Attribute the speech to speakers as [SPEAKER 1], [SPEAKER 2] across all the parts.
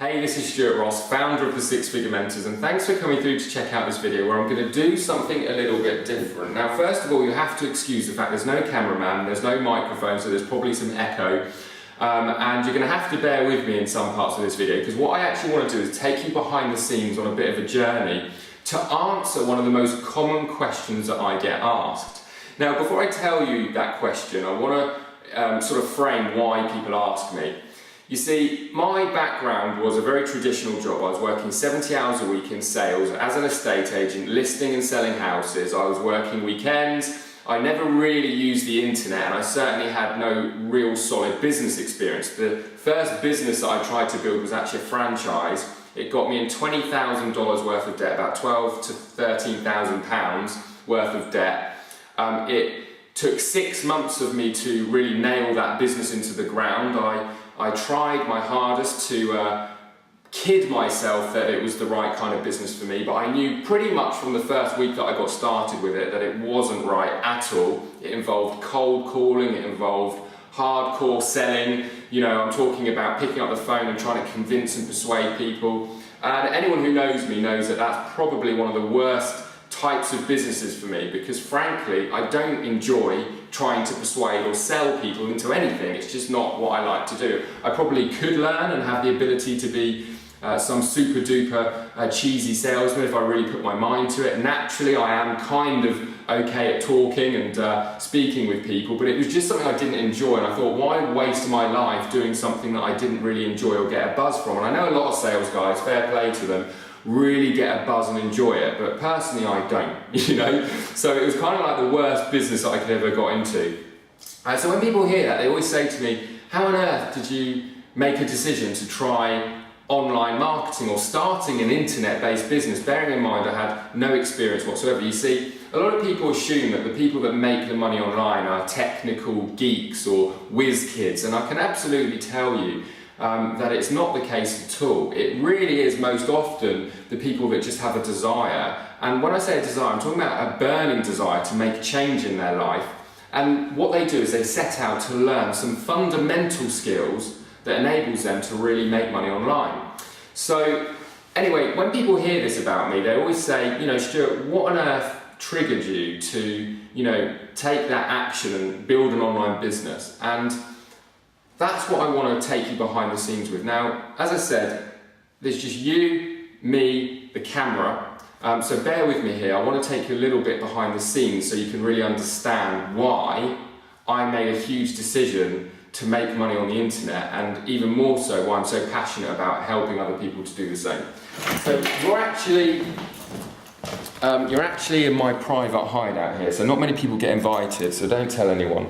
[SPEAKER 1] Hey, this is Stuart Ross, founder of the Six Figure Mentors, and thanks for coming through to check out this video where I'm going to do something a little bit different. Now, first of all, you have to excuse the fact there's no cameraman, there's no microphone, so there's probably some echo, and you're going to have to bear with me in some parts of this video, because what I actually want to do is take you behind the scenes on a bit of a journey to answer one of the most common questions that I get asked. Now, before I tell you that question, I want to sort of frame why people ask me. You see, my background was a very traditional job. I was working 70 hours a week in sales as an estate agent, listing and selling houses. I was working weekends. I never really used the internet, and I certainly had no real solid business experience. The first business that I tried to build was actually a franchise. It got me in $20,000 worth of debt, about £12,000 to £13,000 worth of debt. It took 6 months of me to really nail that business into the ground. I tried my hardest to kid myself that it was the right kind of business for me, but I knew pretty much from the first week that I got started with it that it wasn't right at all. It involved cold calling, it involved hardcore selling. You know, I'm talking about picking up the phone and trying to convince and persuade people. And anyone who knows me knows that that's probably one of the worst types of businesses for me, because frankly I don't enjoy trying to persuade or sell people into anything. It's just not what I like to do. I probably could learn and have the ability to be some super duper cheesy salesman if I really put my mind to it. Naturally I am kind of okay at talking and speaking with people, but it was just something I didn't enjoy, and I thought, why waste my life doing something that I didn't really enjoy or get a buzz from? And I know a lot of sales guys, fair play to them, really get a buzz and enjoy it, but personally I don't, you know? So it was kind of like the worst business that I could ever got into. So when people hear that, they always say to me, how on earth did you make a decision to try online marketing or starting an internet-based business, bearing in mind I had no experience whatsoever? You see, a lot of people assume that the people that make the money online are technical geeks or whiz kids, and I can absolutely tell you that it's not the case at all. It really is most often the people that just have a desire, and when I say a desire, I'm talking about a burning desire to make a change in their life, and what they do is they set out to learn some fundamental skills that enables them to really make money online. So anyway, when people hear this about me, they always say, you know, Stuart, what on earth triggered you to, you know, take that action and build an online business? And that's what I want to take you behind the scenes with. Now, as I said, there's just you, me, the camera, so bear with me here. I want to take you a little bit behind the scenes so you can really understand why I made a huge decision to make money on the internet, and even more so why I'm so passionate about helping other people to do the same. So you're actually in my private hideout here, so not many people get invited, so don't tell anyone.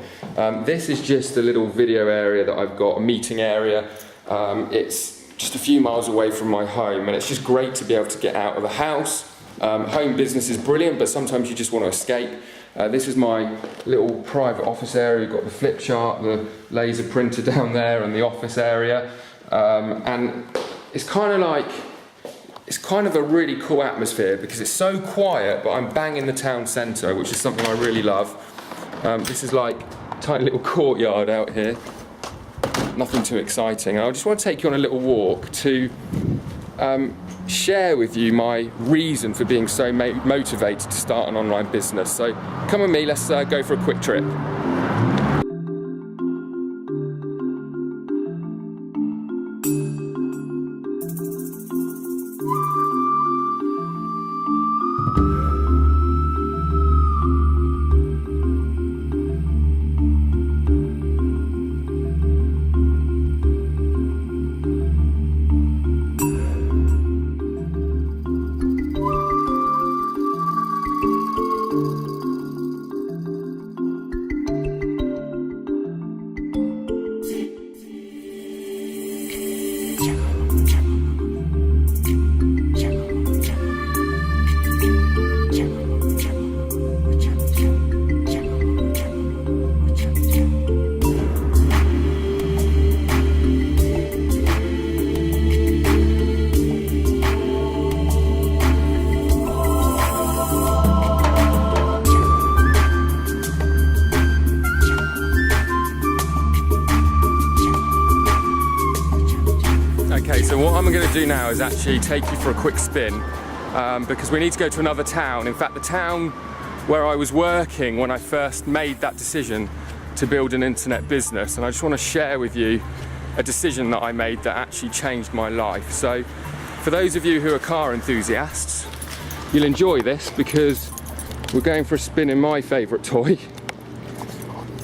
[SPEAKER 1] This is just a little video area that I've got, a meeting area. It's just a few miles away from my home, and it's just great to be able to get out of the house. Home business is brilliant, but sometimes you just want to escape. This is my little private office area. You've got the flip chart, the laser printer down there, and the office area. And it's kind of a really cool atmosphere because it's so quiet, but I'm bang in the town centre, which is something I really love. This is like a tiny little courtyard out here. Nothing too exciting. And I just want to take you on a little walk to share with you my reason for being so motivated to start an online business. So come with me, let's go for a quick trip. I'm going to do now is actually take you for a quick spin because we need to go to another town. In fact, the town where I was working when I first made that decision to build an internet business, and I just want to share with you a decision that I made that actually changed my life. So for those of you who are car enthusiasts, you'll enjoy this because we're going for a spin in my favourite toy,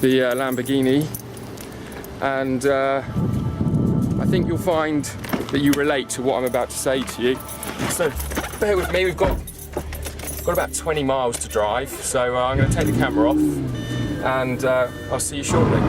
[SPEAKER 1] the Lamborghini, and I think you'll find that you relate to what I'm about to say to you. So bear with me, we've got about 20 miles to drive, so I'm going to take the camera off and I'll see you shortly.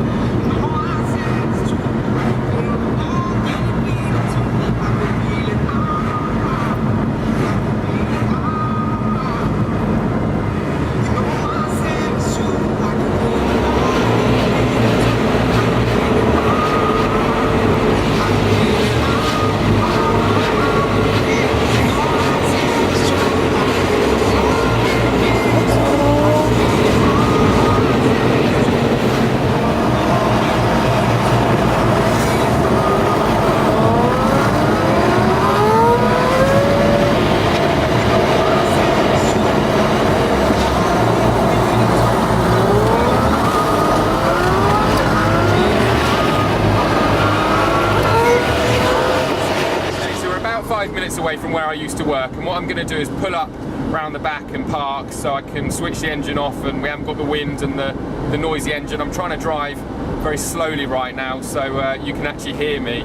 [SPEAKER 1] Away from where I used to work, and what I'm going to do is pull up round the back and park so I can switch the engine off, and we haven't got the wind and the noisy engine. I'm trying to drive very slowly right now so you can actually hear me.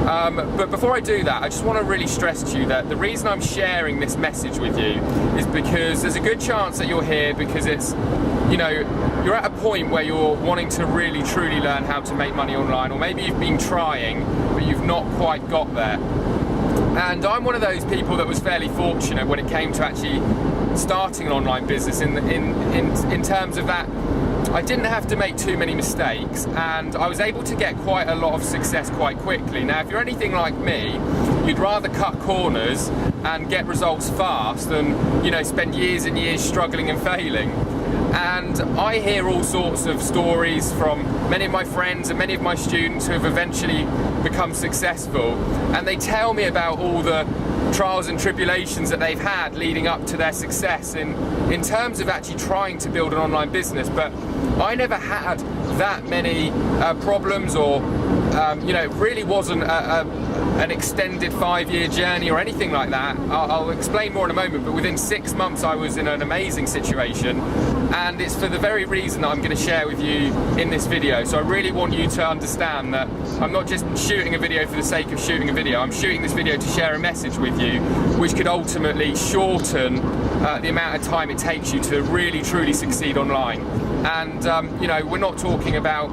[SPEAKER 1] But before I do that, I just want to really stress to you that the reason I'm sharing this message with you is because there's a good chance that you're here because it's, you know, you're at a point where you're wanting to really truly learn how to make money online, or maybe you've been trying but you've not quite got there. And I'm one of those people that was fairly fortunate when it came to actually starting an online business in terms of that I didn't have to make too many mistakes, and I was able to get quite a lot of success quite quickly. Now, if you're anything like me, you'd rather cut corners and get results fast than, you know, spend years and years struggling and failing. And I hear all sorts of stories from many of my friends and many of my students who have eventually become successful, and they tell me about all the trials and tribulations that they've had leading up to their success in terms of actually trying to build an online business. But I never had that many problems, or you know, it really wasn't an extended 5-year journey or anything like that. I'll explain more in a moment, but within 6 months I was in an amazing situation, and it's for the very reason that I'm going to share with you in this video. So I really want you to understand that I'm not just shooting a video for the sake of shooting a video. I'm shooting this video to share a message with you which could ultimately shorten the amount of time it takes you to really truly succeed online. And you know, we're not talking about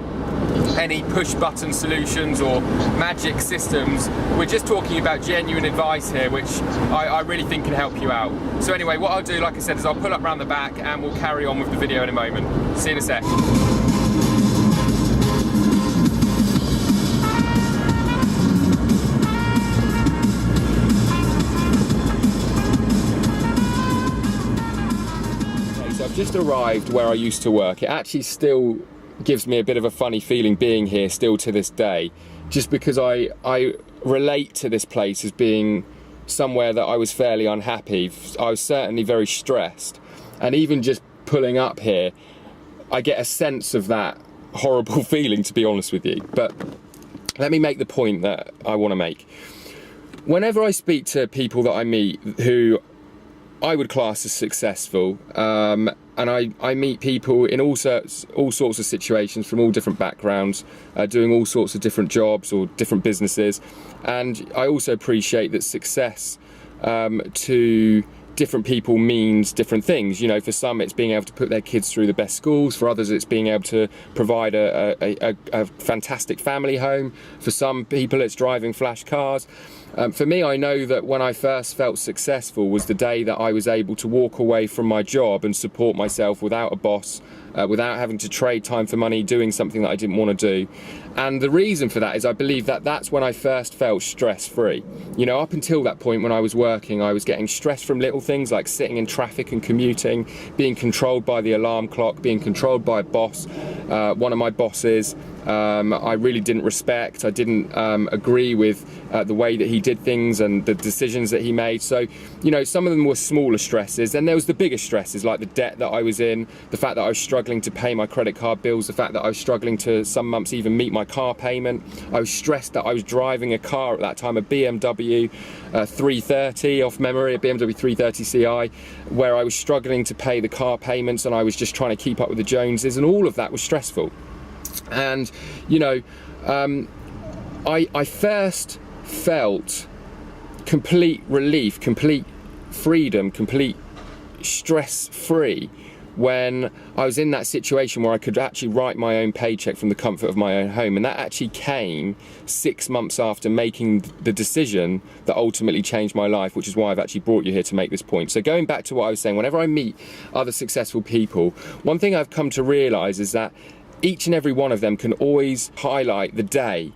[SPEAKER 1] any push button solutions or magic systems. We're just talking about genuine advice here, which I really think can help you out. So anyway, what I'll do, like I said, is I'll pull up round the back and we'll carry on with the video in a moment. See you in a sec. Okay, so I've just arrived where I used to work. It actually still gives me a bit of a funny feeling being here still to this day, just because I relate to this place as being somewhere that I was fairly unhappy. I was certainly very stressed, and even just pulling up here I get a sense of that horrible feeling, to be honest with you. But let me make the point that I want to make. Whenever I speak to people that I meet who I would class as successful, and I meet people in all sorts of situations from all different backgrounds, doing all sorts of different jobs or different businesses, and I also appreciate that success to different people means different things. You know, for some it's being able to put their kids through the best schools, for others it's being able to provide a fantastic family home, for some people it's driving flash cars. For me, I know that when I first felt successful was the day that I was able to walk away from my job and support myself without a boss, without having to trade time for money, doing something that I didn't want to do. And the reason for that is I believe that that's when I first felt stress-free. You know, up until that point when I was working, I was getting stressed from little things like sitting in traffic and commuting, being controlled by the alarm clock, being controlled by a boss, one of my bosses, I really didn't respect. I didn't agree with the way that he did things and the decisions that he made. So, you know, some of them were smaller stresses. Then there was the bigger stresses, like the debt that I was in, the fact that I was struggling to pay my credit card bills, the fact that I was struggling to some months even meet my car payment. I was stressed that I was driving a car at that time, a BMW 330 off memory, a BMW 330 Ci, where I was struggling to pay the car payments and I was just trying to keep up with the Joneses, and all of that was stressful. And, you know, I first felt complete relief, complete freedom, complete stress-free when I was in that situation where I could actually write my own paycheck from the comfort of my own home. And that actually came 6 months after making the decision that ultimately changed my life, which is why I've actually brought you here to make this point. So going back to what I was saying, whenever I meet other successful people, one thing I've come to realize is that each and every one of them can always highlight the day,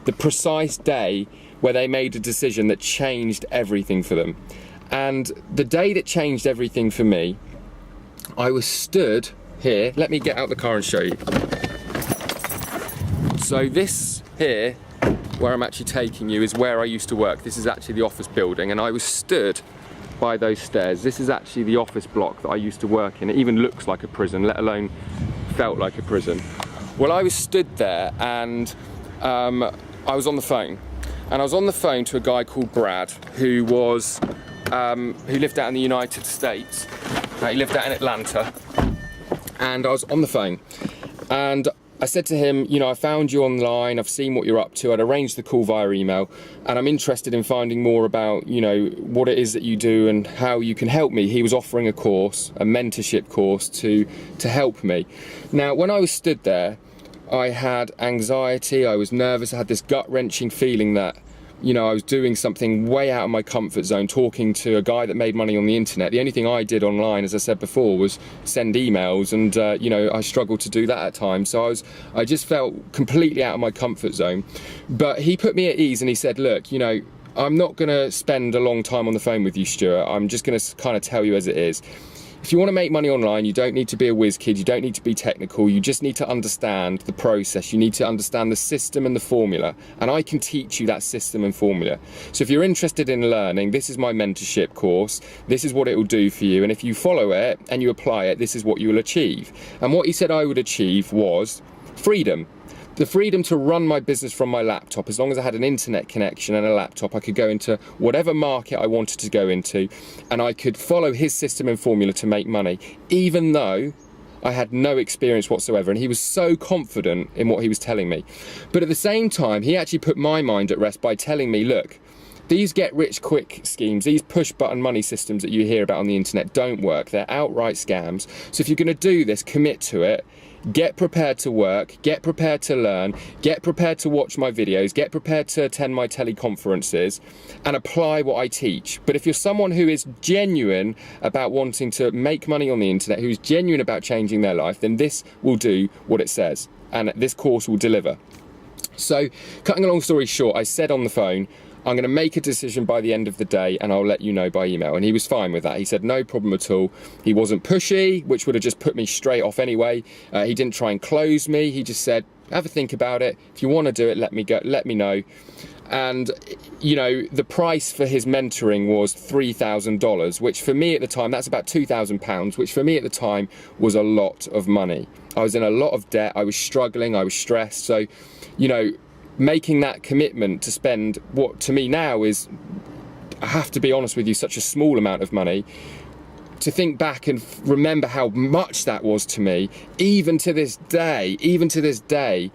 [SPEAKER 1] the precise day where they made a decision that changed everything for them. And the day that changed everything for me, I was stood here. Let me get out the car and show you. So this here, where I'm actually taking you, is where I used to work. This is actually the office building, and I was stood by those stairs. This is actually the office block that I used to work in. It even looks like a prison, let alone felt like a prison. Well, I was stood there, and I was on the phone. And I was on the phone to a guy called Brad, who was who lived out in the United States. He lived out in Atlanta, and I was on the phone, and I said to him, you know, I found you online, I've seen what you're up to, I'd arranged the call via email, and I'm interested in finding more about, you know, what it is that you do and how you can help me. He was offering a course, a mentorship course to help me. Now, when I was stood there, I had anxiety, I was nervous, I had this gut-wrenching feeling that, you know, I was doing something way out of my comfort zone, talking to a guy that made money on the internet. The only thing I did online, as I said before, was send emails, and you know, I struggled to do that at times. So I just felt completely out of my comfort zone. But he put me at ease, and he said, look, you know, I'm not going to spend a long time on the phone with you, Stuart. I'm just going to kind of tell you as it is. If you want to make money online, you don't need to be a whiz kid, you don't need to be technical, you just need to understand the process, you need to understand the system and the formula, and I can teach you that system and formula. So if you're interested in learning, this is my mentorship course, this is what it will do for you, and if you follow it and you apply it, this is what you will achieve. And what he said I would achieve was freedom. The freedom to run my business from my laptop. As long as I had an internet connection and a laptop, I could go into whatever market I wanted to go into, and I could follow his system and formula to make money, even though I had no experience whatsoever. And he was so confident in what he was telling me. But at the same time, he actually put my mind at rest by telling me, look, these get-rich-quick schemes, these push-button money systems that you hear about on the internet don't work. They're outright scams. So if you're going to do this, commit to it. Get prepared to work, get prepared to learn, get prepared to watch my videos, get prepared to attend my teleconferences, and apply what I teach. But if you're someone who is genuine about wanting to make money on the internet, who's genuine about changing their life, then this will do what it says, and this course will deliver. So, cutting a long story short, I said on the phone, I'm going to make a decision by the end of the day and I'll let you know by email. And he was fine with that. He said no problem at all. He wasn't pushy, which would have just put me straight off anyway. He didn't try and close me. He just said, have a think about it. If you want to do it, let me know. And, you know, the price for his mentoring was $3,000, which for me at the time, that's about £2,000, which for me at the time was a lot of money. I was in a lot of debt. I was struggling. I was stressed. So, you know, making that commitment to spend what to me now is, I have to be honest with you, such a small amount of money, to think back and remember how much that was to me, even to this day,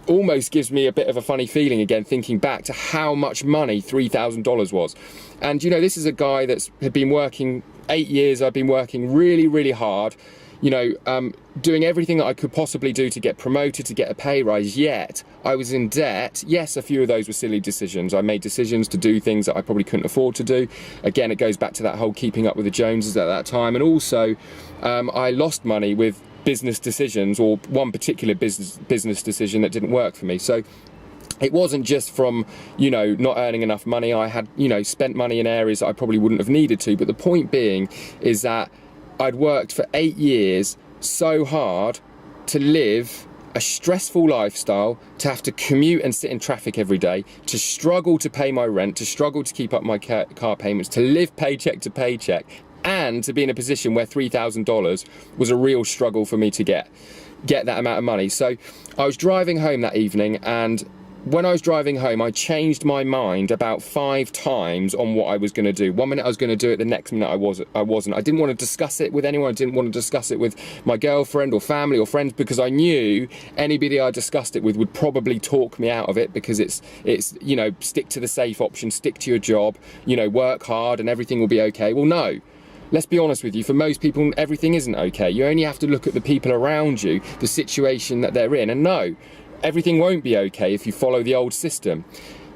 [SPEAKER 1] almost gives me a bit of a funny feeling again, thinking back to how much money $3,000 was. And you know, this is a guy had been working 8 years. I've been working really, really hard, you know, doing everything that I could possibly do to get promoted, to get a pay rise, yet I was in debt. Yes, a few of those were silly decisions. I made decisions to do things that I probably couldn't afford to do. Again, it goes back to that whole keeping up with the Joneses at that time. And also, I lost money with business decisions, or one particular business decision that didn't work for me. So it wasn't just from, you know, not earning enough money. I had, you know, spent money in areas that I probably wouldn't have needed to. But the point being is that I'd worked for 8 years so hard to live a stressful lifestyle, to have to commute and sit in traffic every day, to struggle to pay my rent, to struggle to keep up my car payments, to live paycheck to paycheck, and to be in a position where $3,000 was a real struggle for me to get that amount of money. So I was driving home that evening, and when I was driving home, I changed my mind about 5 times on what I was going to do. One minute I was going to do it, the next minute I wasn't. I didn't want to discuss it with anyone. I didn't want to discuss it with my girlfriend or family or friends, because I knew anybody I discussed it with would probably talk me out of it, because it's you know, stick to the safe option, stick to your job, you know, work hard and everything will be okay. Well, no. Let's be honest with you, for most people, everything isn't okay. You only have to look at the people around you, the situation that they're in, and no, everything won't be okay if you follow the old system.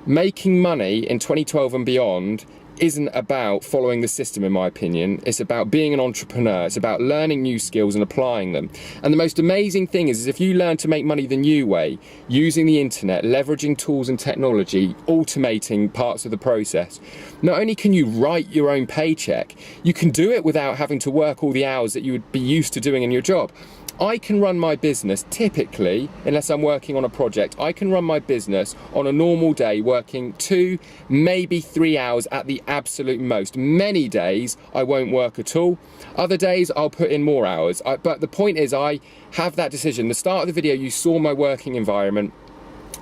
[SPEAKER 1] Making money in 2012 and beyond isn't about following the system, in my opinion. It's about being an entrepreneur. It's about learning new skills and applying them. And the most amazing thing is if you learn to make money the new way, using the internet, leveraging tools and technology, automating parts of the process, not only can you write your own paycheck, you can do it without having to work all the hours that you would be used to doing in your job. I can run my business typically, unless I'm working on a project, I can run my business on a normal day working 2, maybe 3 hours at the absolute most. Many days I won't work at all. Other days I'll put in more hours. But the point is, I have that decision. The start of the video, you saw my working environment.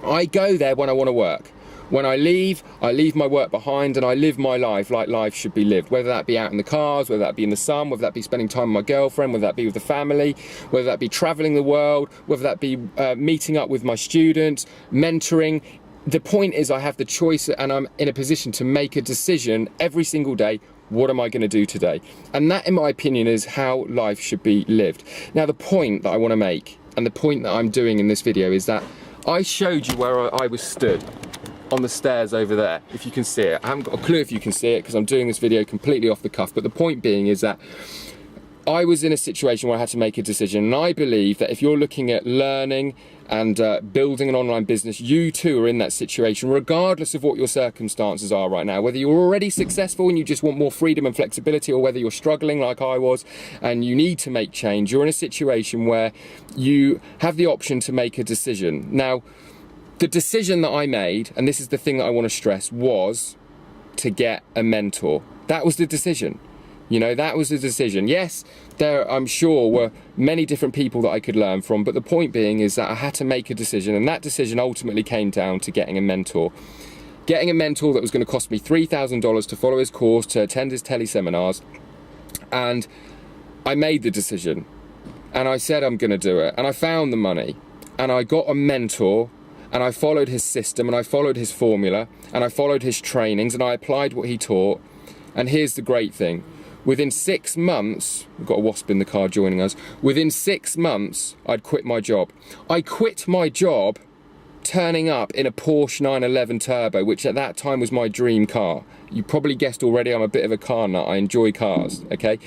[SPEAKER 1] I go there when I want to work. When I leave my work behind, and I live my life like life should be lived, whether that be out in the cars, whether that be in the sun, whether that be spending time with my girlfriend, whether that be with the family, whether that be traveling the world, whether that be meeting up with my students, mentoring. The point is, I have the choice, and I'm in a position to make a decision every single day. What am I going to do today? And that, in my opinion, is how life should be lived. Now, the point that I want to make, and the point that I'm doing in this video, is that I showed you where I was stood on the stairs over there, if you can see it. I haven't got a clue if you can see it, because I'm doing this video completely off the cuff, but the point being is that I was in a situation where I had to make a decision, and I believe that if you're looking at learning and building an online business, you too are in that situation, regardless of what your circumstances are right now. Whether you're already successful and you just want more freedom and flexibility, or whether you're struggling like I was and you need to make change, you're in a situation where you have the option to make a decision. Now, the decision that I made, and this is the thing that I want to stress, was to get a mentor. That was the decision. You know, that was the decision. Yes, there, I'm sure, were many different people that I could learn from, but the point being is that I had to make a decision, and that decision ultimately came down to getting a mentor. Getting a mentor that was going to cost me $3,000 to follow his course, to attend his teleseminars, and I made the decision, and I said I'm going to do it, and I found the money, and I got a mentor, and I followed his system, and I followed his formula, and I followed his trainings, and I applied what he taught. And here's the great thing. Within 6 months, we've got a wasp in the car joining us, within 6 months, I'd quit my job. I quit my job turning up in a Porsche 911 Turbo, which at that time was my dream car. You probably guessed already, I'm a bit of a car nut. I enjoy cars, okay?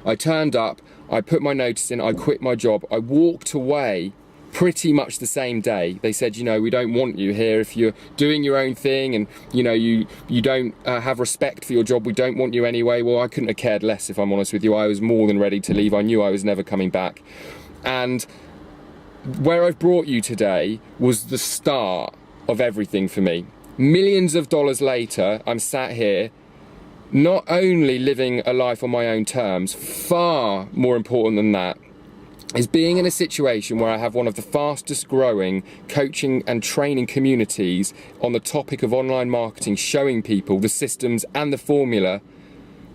[SPEAKER 1] I turned up, I put my notice in, I quit my job, I walked away pretty much the same day. They said, you know, we don't want you here if you're doing your own thing, and you know, you don't have respect for your job, we don't want you anyway. Well, I couldn't have cared less, if I'm honest with you. I was more than ready to leave. I knew I was never coming back. And where I've brought you today was the start of everything for me. Millions of dollars later, I'm sat here not only living a life on my own terms, far more important than that is being in a situation where I have one of the fastest growing coaching and training communities on the topic of online marketing, showing people the systems and the formula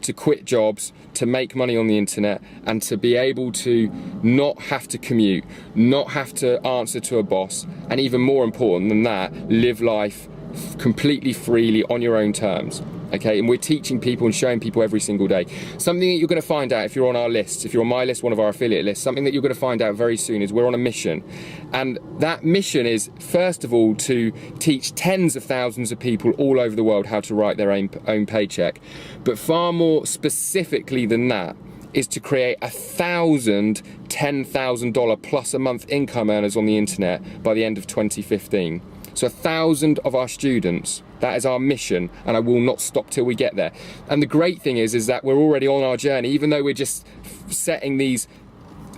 [SPEAKER 1] to quit jobs, to make money on the internet, and to be able to not have to commute, not have to answer to a boss, and even more important than that, live life completely freely on your own terms. Okay, and we're teaching people and showing people every single day. Something that you're going to find out if you're on our list, if you're on my list, one of our affiliate lists, something that you're going to find out very soon is we're on a mission. And that mission is, first of all, to teach tens of thousands of people all over the world how to write their own paycheck. But far more specifically than that is to create 1,000 $10,000 plus a month income earners on the internet by the end of 2015. So 1,000 of our students, that is our mission, and I will not stop till we get there. And the great thing is that we're already on our journey, even though we're just setting these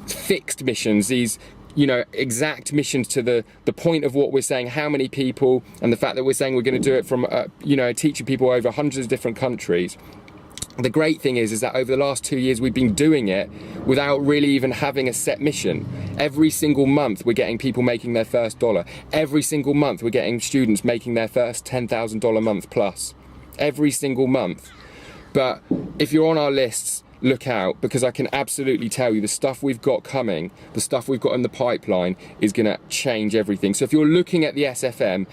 [SPEAKER 1] fixed missions, these, you know, exact missions to the point of what we're saying, how many people, and the fact that we're saying we're going to do it from, you know, teaching people over hundreds of different countries. The great thing is that over the last 2 years we've been doing it without really even having a set mission. Every single month we're getting people making their first dollar. Every single month we're getting students making their first $10,000 month plus. Every single month. But if you're on our lists, look out, because I can absolutely tell you the stuff we've got coming, the stuff we've got in the pipeline is going to change everything. So if you're looking at the SFM,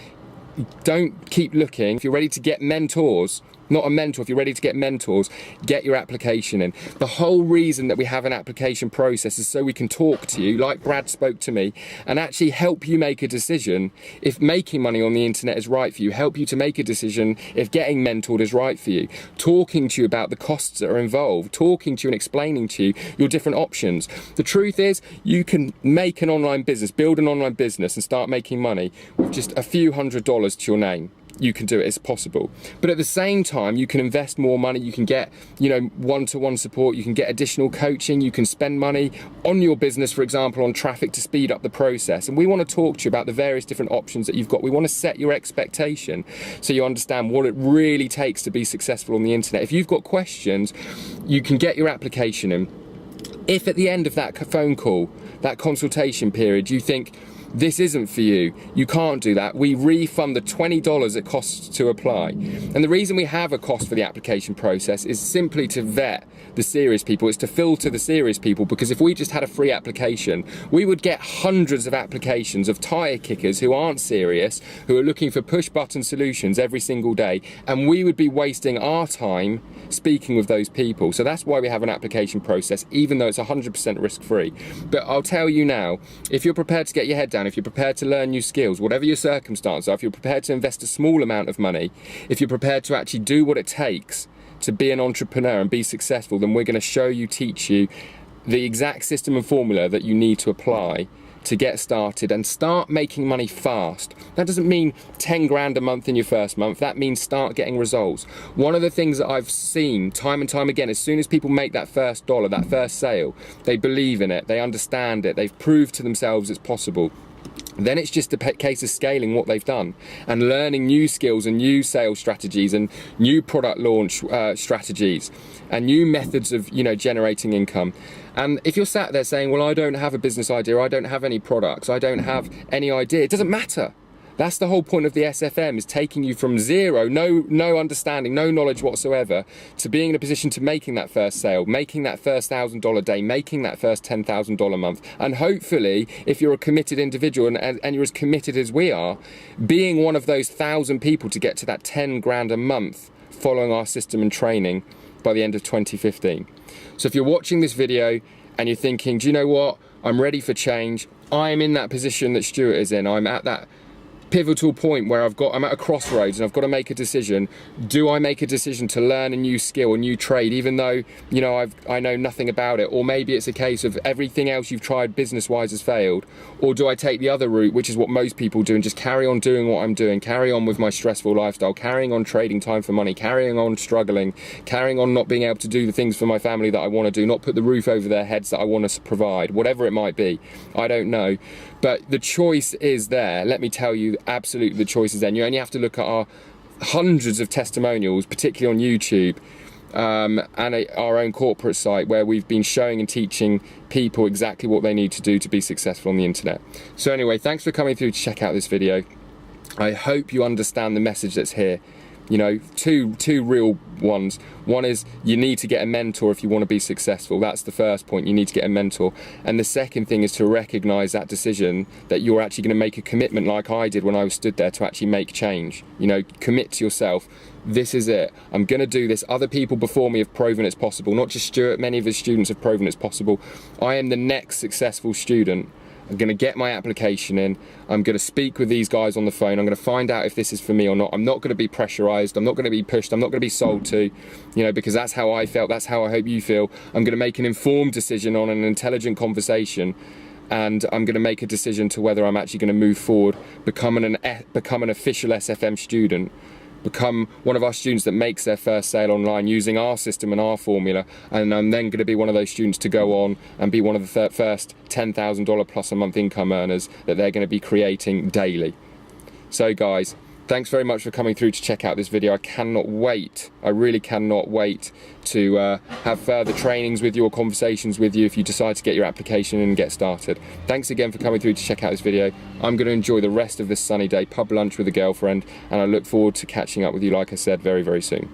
[SPEAKER 1] don't keep looking. If you're ready to get mentors, not a mentor, if you're ready to get mentors, get your application in. The whole reason that we have an application process is so we can talk to you, like Brad spoke to me, and actually help you make a decision if making money on the internet is right for you, help you to make a decision if getting mentored is right for you, talking to you about the costs that are involved, talking to you and explaining to you your different options. The truth is, you can make an online business, build an online business and start making money with just a few $100s to your name. You can do it, it's possible. But at the same time, you can invest more money, you can get, you know, one-to-one support, you can get additional coaching, you can spend money on your business, for example, on traffic to speed up the process. And we want to talk to you about the various different options that you've got. We want to set your expectation so you understand what it really takes to be successful on the internet. If you've got questions, you can get your application in. If at the end of that phone call, that consultation period, you think, this isn't for you, you can't do that, we refund the $20 it costs to apply. And the reason we have a cost for the application process is simply to vet the serious people, it's to filter the serious people, because if we just had a free application, we would get hundreds of applications of tire kickers who aren't serious, who are looking for push button solutions every single day, and we would be wasting our time speaking with those people. So that's why we have an application process, even though it's 100% risk free. But I'll tell you now, if you're prepared to get your head down, if you're prepared to learn new skills, whatever your circumstances are, if you're prepared to invest a small amount of money, if you're prepared to actually do what it takes to be an entrepreneur and be successful, then we're going to show you, teach you the exact system and formula that you need to apply to get started and start making money fast. That doesn't mean 10 grand a month in your first month, that means start getting results. One of the things that I've seen time and time again, as soon as people make that first dollar, that first sale, they believe in it, they understand it, they've proved to themselves it's possible. Then it's just a case of scaling what they've done and learning new skills and new sales strategies and new product launch strategies and new methods of, you know, generating income. And if you're sat there saying, well, I don't have a business idea, I don't have any products, I don't have any idea, it doesn't matter. That's the whole point of the SFM, is taking you from zero, no understanding, no knowledge whatsoever, to being in a position to making that first sale, making that first $1,000 day, making that first $10,000 month. And hopefully, if you're a committed individual and you're as committed as we are, being one of those 1,000 people to get to that 10 grand a month following our system and training by the end of 2015. So if you're watching this video and you're thinking, do you know what, I'm ready for change, I'm in that position that Stuart is in, I'm at that pivotal point where I'm at a crossroads and I've got to make a decision. Do I make a decision to learn a new skill, a new trade, even though, you know, I know nothing about it? Or maybe it's a case of everything else you've tried business-wise has failed. Or do I take the other route, which is what most people do, and just carry on doing what I'm doing, carry on with my stressful lifestyle, carrying on trading time for money, carrying on struggling, carrying on not being able to do the things for my family that I want to do, not put the roof over their heads that I want to provide, whatever it might be. I don't know. But the choice is there. Let me tell you, absolutely the choice is there. And you only have to look at our hundreds of testimonials, particularly on YouTube, and our own corporate site, where we've been showing and teaching people exactly what they need to do to be successful on the internet. So anyway, thanks for coming through to check out this video. I hope you understand the message that's here. You know, two real ones. One is you need to get a mentor if you want to be successful. That's the first point, you need to get a mentor. And the second thing is to recognize that decision that you're actually going to make a commitment, like I did when I was stood there, to actually make change. You know, commit to yourself. This is it. I'm going to do this. Other people before me have proven it's possible. Not just Stuart, many of his students have proven it's possible. I am the next successful student. I'm going to get my application in, I'm going to speak with these guys on the phone, I'm going to find out if this is for me or not. I'm not going to be pressurized, I'm not going to be pushed, I'm not going to be sold to, you know, because that's how I felt, that's how I hope you feel. I'm going to make an informed decision on an intelligent conversation, and I'm going to make a decision to whether I'm actually going to move forward, become an official SFM student, become one of our students that makes their first sale online using our system and our formula, and I'm then going to be one of those students to go on and be one of the first $10,000 plus a month income earners that they're going to be creating daily. So guys, thanks very much for coming through to check out this video. I cannot wait, I really cannot wait to have further trainings with you or conversations with you if you decide to get your application in and get started. Thanks again for coming through to check out this video. I'm going to enjoy the rest of this sunny day, pub lunch with a girlfriend, and I look forward to catching up with you, like I said, very, very soon.